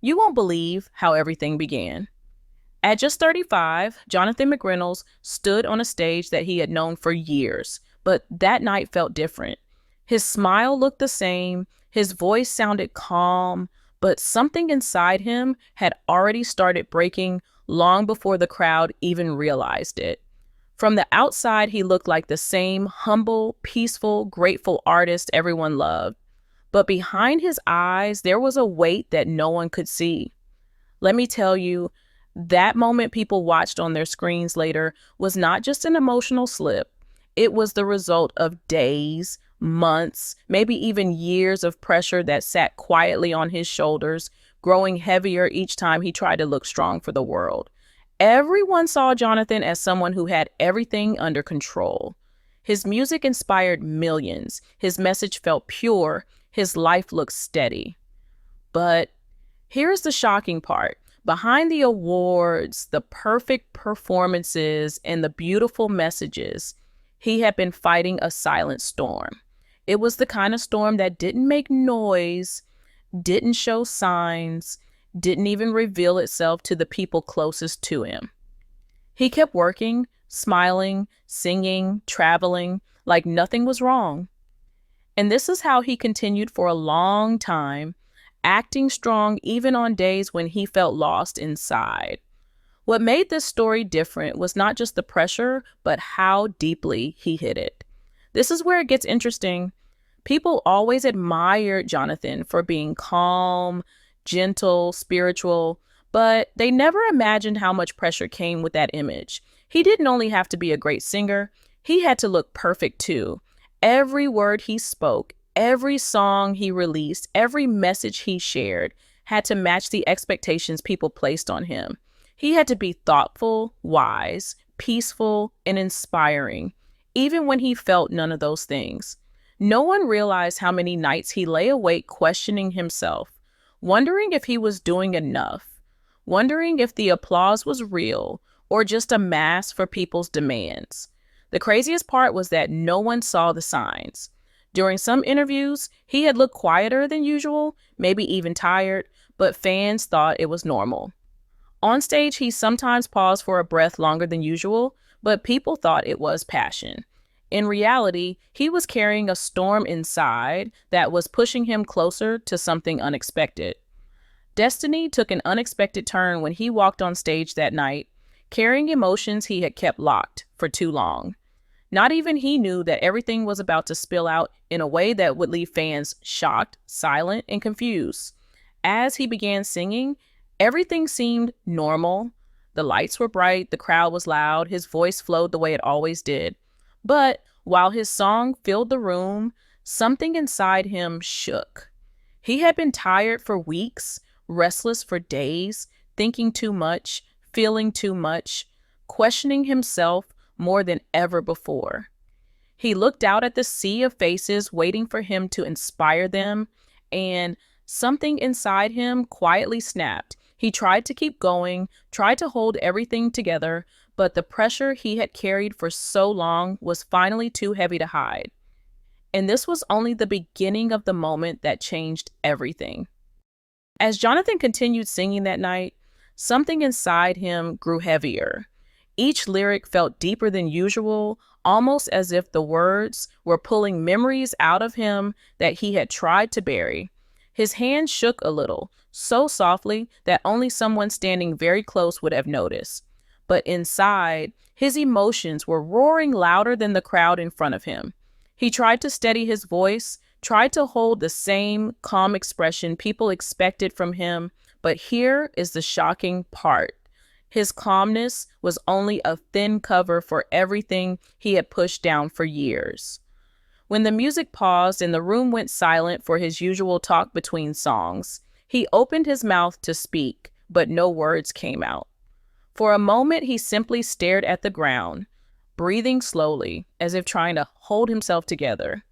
You won't believe how everything began. At just 35, Jonathan McReynolds stood on a stage that he had known for years, but that night felt different. His smile looked the same, his voice sounded calm, but something inside him had already started breaking long before the crowd even realized it. From the outside, he looked like the same humble, peaceful, grateful artist everyone loved. But behind his eyes, there was a weight that no one could see. Let me tell you, that moment people watched on their screens later was not just an emotional slip. It was the result of days, months, maybe even years of pressure that sat quietly on his shoulders, growing heavier each time he tried to look strong for the world. Everyone saw Jonathan as someone who had everything under control. His music inspired millions. His message felt pure. His life looked steady. But here's the shocking part. Behind the awards, the perfect performances, and the beautiful messages, he had been fighting a silent storm. It was the kind of storm that didn't make noise, didn't show signs, didn't even reveal itself to the people closest to him. He kept working, smiling, singing, traveling, like nothing was wrong. And this is how he continued for a long time, acting strong even on days when he felt lost inside. What made this story different was not just the pressure, but how deeply he hid it. This is where it gets interesting. People always admired Jonathan for being calm, gentle, spiritual, but they never imagined how much pressure came with that image. He didn't only have to be a great singer, he had to look perfect too. Every word he spoke, every song he released, every message he shared had to match the expectations people placed on him. He had to be thoughtful, wise, peaceful, and inspiring, even when he felt none of those things. No one realized how many nights he lay awake questioning himself, wondering if he was doing enough, wondering if the applause was real or just a mask for people's demands. The craziest part was that no one saw the signs. During some interviews, he had looked quieter than usual, maybe even tired, but fans thought it was normal. On stage, he sometimes paused for a breath longer than usual, but people thought it was passion. In reality, he was carrying a storm inside that was pushing him closer to something unexpected. Destiny took an unexpected turn when he walked on stage that night, carrying emotions he had kept locked for too long. Not even he knew that everything was about to spill out in a way that would leave fans shocked, silent, and confused. As he began singing, everything seemed normal. The lights were bright, the crowd was loud, his voice flowed the way it always did. But while his song filled the room, something inside him shook. He had been tired for weeks, restless for days, thinking too much, feeling too much, questioning himself more than ever before. He looked out at the sea of faces waiting for him to inspire them, and something inside him quietly snapped. He tried to keep going, tried to hold everything together, but the pressure he had carried for so long was finally too heavy to hide. And this was only the beginning of the moment that changed everything. As Jonathan continued singing that night, something inside him grew heavier. Each lyric felt deeper than usual, almost as if the words were pulling memories out of him that he had tried to bury. His hand shook a little, so softly that only someone standing very close would have noticed. But inside, his emotions were roaring louder than the crowd in front of him. He tried to steady his voice, tried to hold the same calm expression people expected from him, but here is the shocking part. His calmness was only a thin cover for everything he had pushed down for years. When the music paused and the room went silent for his usual talk between songs, he opened his mouth to speak, but no words came out. For a moment, he simply stared at the ground, breathing slowly, as if trying to hold himself together.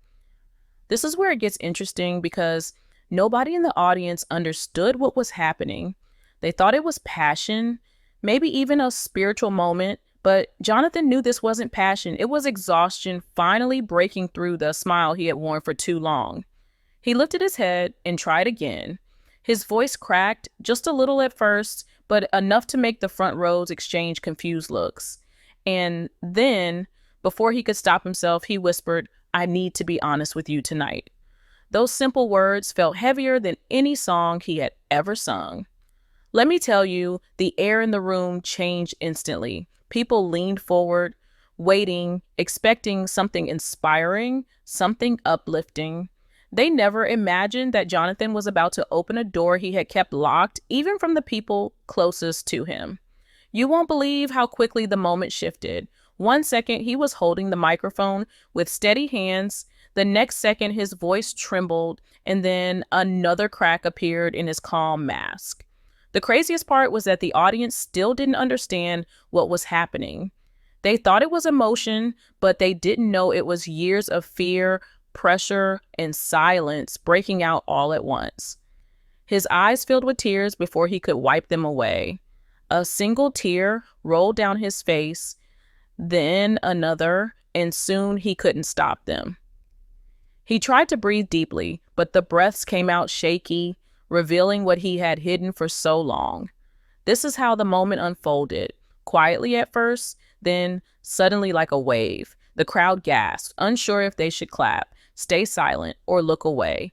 This is where it gets interesting because nobody in the audience understood what was happening. They thought it was passion, maybe even a spiritual moment, but Jonathan knew this wasn't passion. It was exhaustion finally breaking through the smile he had worn for too long. He lifted his head and tried again. His voice cracked, just a little at first, but enough to make the front rows exchange confused looks. And then, before he could stop himself, he whispered, "I need to be honest with you tonight." Those simple words felt heavier than any song he had ever sung. Let me tell you, the air in the room changed instantly. People leaned forward, waiting, expecting something inspiring, something uplifting. They never imagined that Jonathan was about to open a door he had kept locked, even from the people closest to him. You won't believe how quickly the moment shifted. 1 second, he was holding the microphone with steady hands. The next second, his voice trembled, and then another crack appeared in his calm mask. The craziest part was that the audience still didn't understand what was happening. They thought it was emotion, but they didn't know it was years of fear, pressure, and silence breaking out all at once. His eyes filled with tears before he could wipe them away. A single tear rolled down his face, then another, and soon he couldn't stop them. He tried to breathe deeply, but the breaths came out shaky, revealing what he had hidden for so long. This is how the moment unfolded. Quietly at first, then suddenly like a wave. The crowd gasped, unsure if they should clap, stay silent, or look away.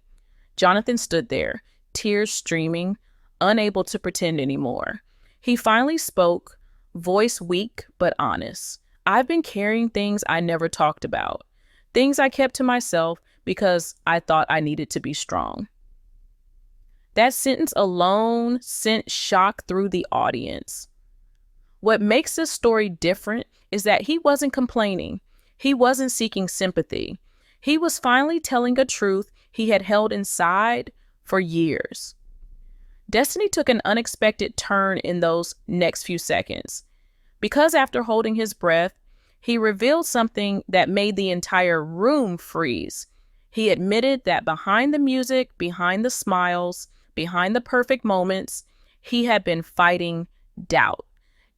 Jonathan stood there, tears streaming, unable to pretend anymore. He finally spoke, voice weak but honest. "I've been carrying things I never talked about, things I kept to myself because I thought I needed to be strong." That sentence alone sent shock through the audience. What makes this story different is that he wasn't complaining. He wasn't seeking sympathy. He was finally telling a truth he had held inside for years. Destiny took an unexpected turn in those next few seconds. Because after holding his breath, he revealed something that made the entire room freeze. He admitted that behind the music, behind the smiles, behind the perfect moments, he had been fighting doubt.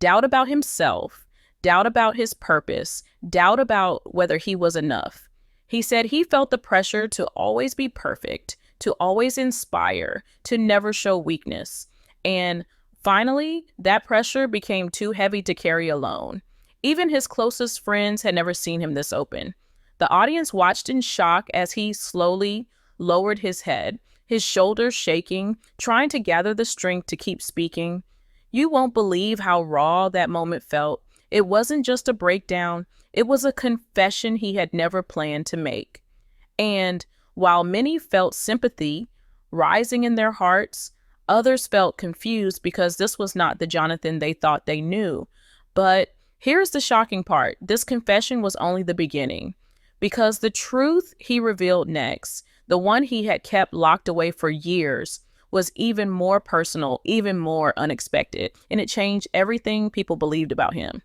Doubt about himself, doubt about his purpose, doubt about whether he was enough. He said he felt the pressure to always be perfect, to always inspire, to never show weakness. And finally, that pressure became too heavy to carry alone. Even his closest friends had never seen him this open. The audience watched in shock as he slowly lowered his head, his shoulders shaking, trying to gather the strength to keep speaking. You won't believe how raw that moment felt. It wasn't just a breakdown. It was a confession he had never planned to make. And while many felt sympathy rising in their hearts, others felt confused because this was not the Jonathan they thought they knew. But here's the shocking part. This confession was only the beginning, because the truth he revealed next, the one he had kept locked away for years, was even more personal, even more unexpected, and it changed everything people believed about him.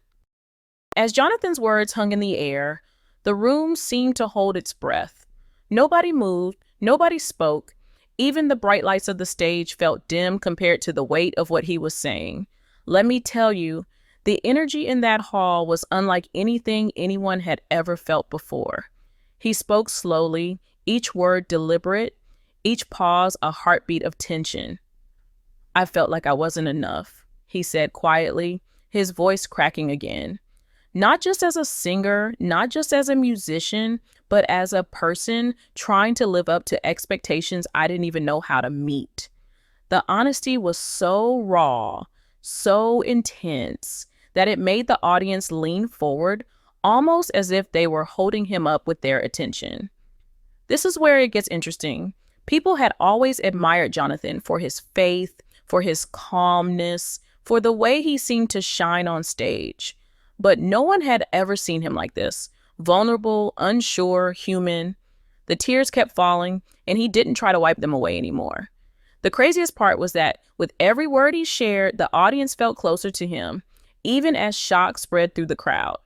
As Jonathan's words hung in the air, the room seemed to hold its breath. Nobody moved, nobody spoke. Even the bright lights of the stage felt dim compared to the weight of what he was saying. Let me tell you, the energy in that hall was unlike anything anyone had ever felt before. He spoke slowly, each word deliberate, each pause a heartbeat of tension. "I felt like I wasn't enough," he said quietly, his voice cracking again. Not just as a singer, not just as a musician, but as a person trying to live up to expectations I didn't even know how to meet. The honesty was so raw, so intense, that it made the audience lean forward, almost as if they were holding him up with their attention. This is where it gets interesting. People had always admired Jonathan for his faith, for his calmness, for the way he seemed to shine on stage. But no one had ever seen him like this, vulnerable, unsure, human. The tears kept falling, and he didn't try to wipe them away anymore. The craziest part was that with every word he shared, the audience felt closer to him, even as shock spread through the crowd.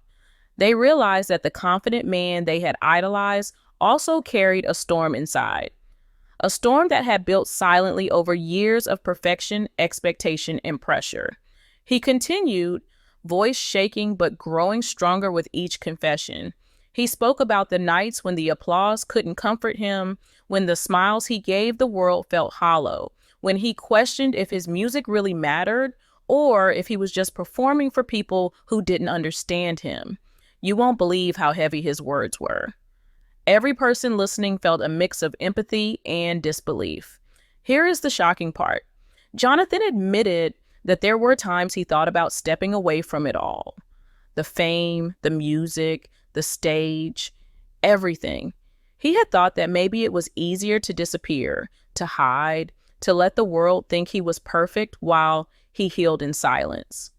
They realized that the confident man they had idolized also carried a storm inside. A storm that had built silently over years of perfection, expectation, and pressure. He continued, voice shaking but growing stronger with each confession. He spoke about the nights when the applause couldn't comfort him, when the smiles he gave the world felt hollow, when he questioned if his music really mattered or if he was just performing for people who didn't understand him. You won't believe how heavy his words were. Every person listening felt a mix of empathy and disbelief. Here is the shocking part. Jonathan admitted that there were times he thought about stepping away from it all. The fame, the music, the stage, everything. He had thought that maybe it was easier to disappear, to hide, to let the world think he was perfect while he healed in silence.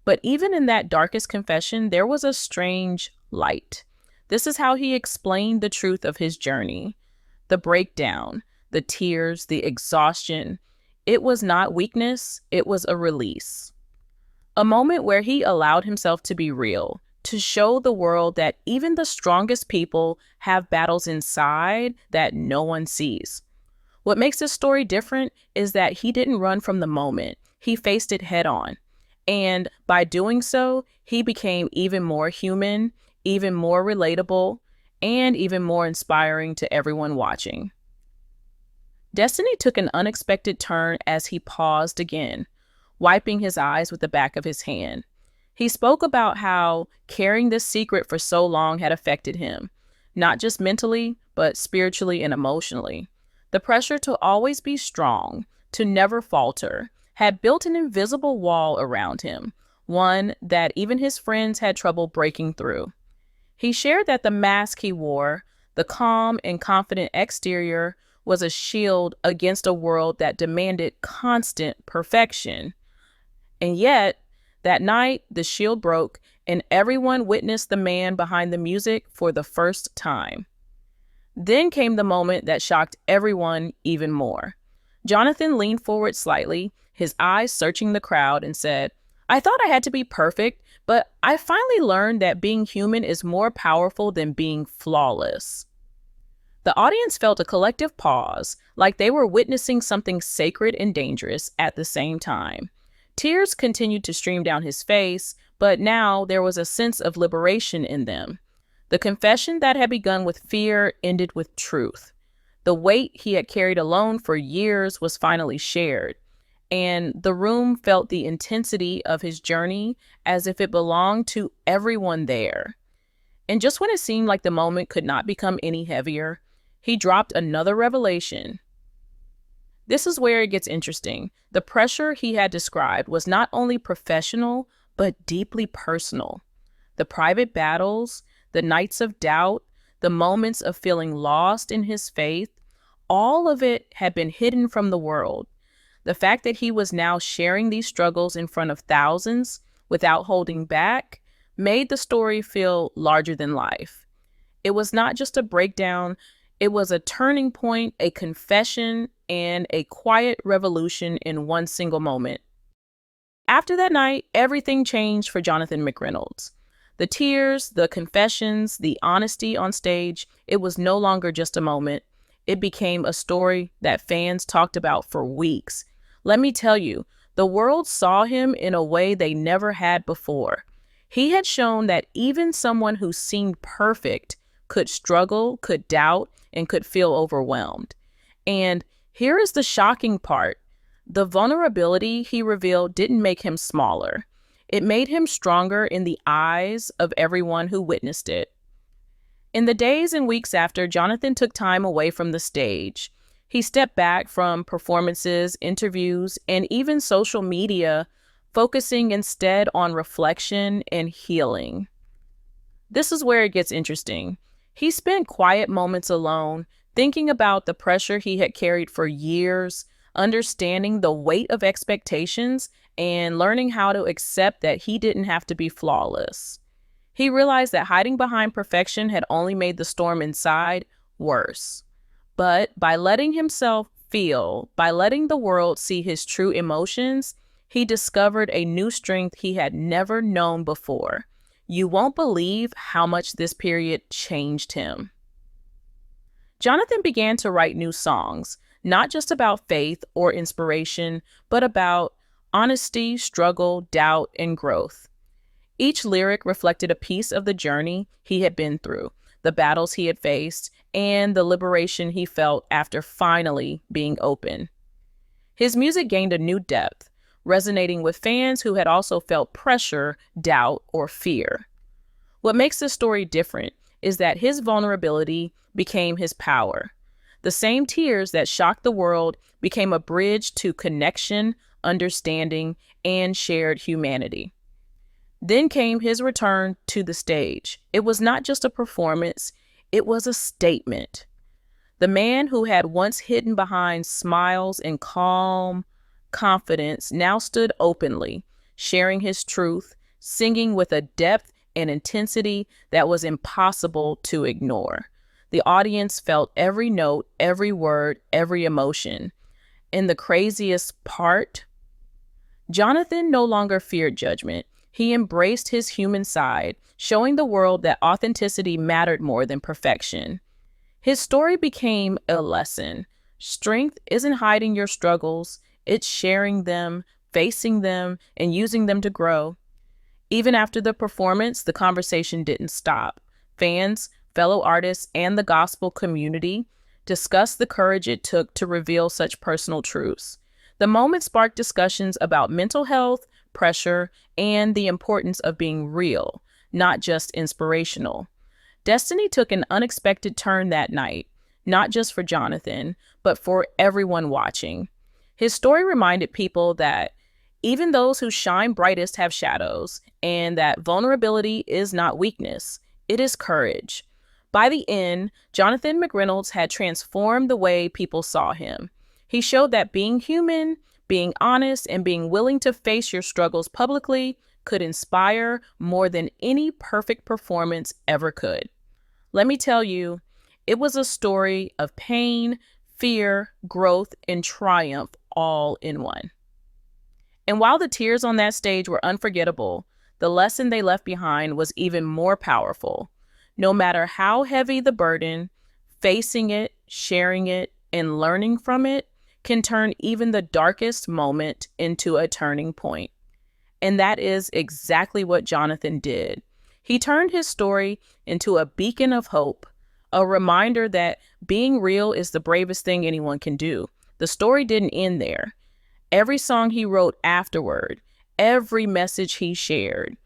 But even in that darkest confession, there was a strange light. This is how he explained the truth of his journey. The breakdown, the tears, the exhaustion. It was not weakness, it was a release. A moment where he allowed himself to be real, to show the world that even the strongest people have battles inside that no one sees. What makes this story different is that he didn't run from the moment. He faced it head on. And by doing so, he became even more human, even more relatable, and even more inspiring to everyone watching. Destiny took an unexpected turn as he paused again, wiping his eyes with the back of his hand. He spoke about how carrying this secret for so long had affected him, not just mentally, but spiritually and emotionally. The pressure to always be strong, to never falter, had built an invisible wall around him, one that even his friends had trouble breaking through. He shared that the mask he wore, the calm and confident exterior, was a shield against a world that demanded constant perfection. And yet, that night, the shield broke, and everyone witnessed the man behind the music for the first time. Then came the moment that shocked everyone even more. Jonathan leaned forward slightly, his eyes searching the crowd, and said, "I thought I had to be perfect, but I finally learned that being human is more powerful than being flawless." The audience felt a collective pause, like they were witnessing something sacred and dangerous at the same time. Tears continued to stream down his face, but now there was a sense of liberation in them. The confession that had begun with fear ended with truth. The weight he had carried alone for years was finally shared, and the room felt the intensity of his journey as if it belonged to everyone there. And just when it seemed like the moment could not become any heavier, he dropped another revelation. This is where it gets interesting. The pressure he had described was not only professional, but deeply personal. The private battles, the nights of doubt, the moments of feeling lost in his faith, all of it had been hidden from the world. The fact that he was now sharing these struggles in front of thousands without holding back made the story feel larger than life. It was not just a breakdown, it was a turning point, a confession, and a quiet revolution in one single moment. After that night, everything changed for Jonathan McReynolds. The tears, the confessions, the honesty on stage, it was no longer just a moment. It became a story that fans talked about for weeks. Let me tell you, the world saw him in a way they never had before. He had shown that even someone who seemed perfect could struggle, could doubt, and could feel overwhelmed. And here is the shocking part. The vulnerability he revealed didn't make him smaller. It made him stronger in the eyes of everyone who witnessed it. In the days and weeks after, Jonathan took time away from the stage. He stepped back from performances, interviews, and even social media, focusing instead on reflection and healing. This is where it gets interesting. He spent quiet moments alone, thinking about the pressure he had carried for years, understanding the weight of expectations, and learning how to accept that he didn't have to be flawless. He realized that hiding behind perfection had only made the storm inside worse. But by letting himself feel, by letting the world see his true emotions, he discovered a new strength he had never known before. You won't believe how much this period changed him. Jonathan began to write new songs, not just about faith or inspiration, but about honesty, struggle, doubt, and growth. Each lyric reflected a piece of the journey he had been through, the battles he had faced, and the liberation he felt after finally being open. His music gained a new depth, resonating with fans who had also felt pressure, doubt, or fear. What makes this story different is that his vulnerability became his power. The same tears that shocked the world became a bridge to connection, understanding, and shared humanity. Then came his return to the stage. It was not just a performance, it was a statement. The man who had once hidden behind smiles and calm confidence now stood openly, sharing his truth, singing with a depth and intensity that was impossible to ignore. The audience felt every note, every word, every emotion. And the craziest part, Jonathan no longer feared judgment. He embraced his human side, showing the world that authenticity mattered more than perfection. His story became a lesson. Strength isn't hiding your struggles, it's sharing them, facing them, and using them to grow. Even after the performance, the conversation didn't stop. Fans, fellow artists, and the gospel community discussed the courage it took to reveal such personal truths. The moment sparked discussions about mental health, pressure, and the importance of being real, not just inspirational. Destiny took an unexpected turn that night, not just for Jonathan, but for everyone watching. His story reminded people that even those who shine brightest have shadows, and that vulnerability is not weakness, it is courage. By the end, Jonathan McReynolds had transformed the way people saw him. He showed that being human, being honest, and being willing to face your struggles publicly could inspire more than any perfect performance ever could. Let me tell you, it was a story of pain, fear, growth, and triumph all in one. And while the tears on that stage were unforgettable, the lesson they left behind was even more powerful. No matter how heavy the burden, facing it, sharing it, and learning from it can turn even the darkest moment into a turning point. And that is exactly what Jonathan did. He turned his story into a beacon of hope, a reminder that being real is the bravest thing anyone can do. The story didn't end there. Every song he wrote afterward, every message he shared,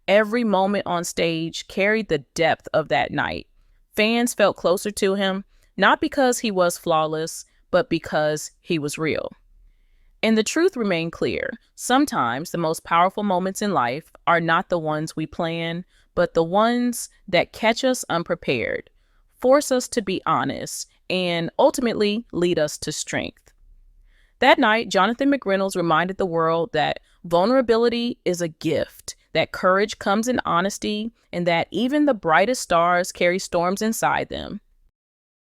every moment on stage carried the depth of that night. Fans felt closer to him, not because he was flawless, but because he was real. And the truth remained clear. Sometimes the most powerful moments in life are not the ones we plan, but the ones that catch us unprepared, force us to be honest, and ultimately lead us to strength. That night, Jonathan McReynolds reminded the world that vulnerability is a gift, that courage comes in honesty, and that even the brightest stars carry storms inside them.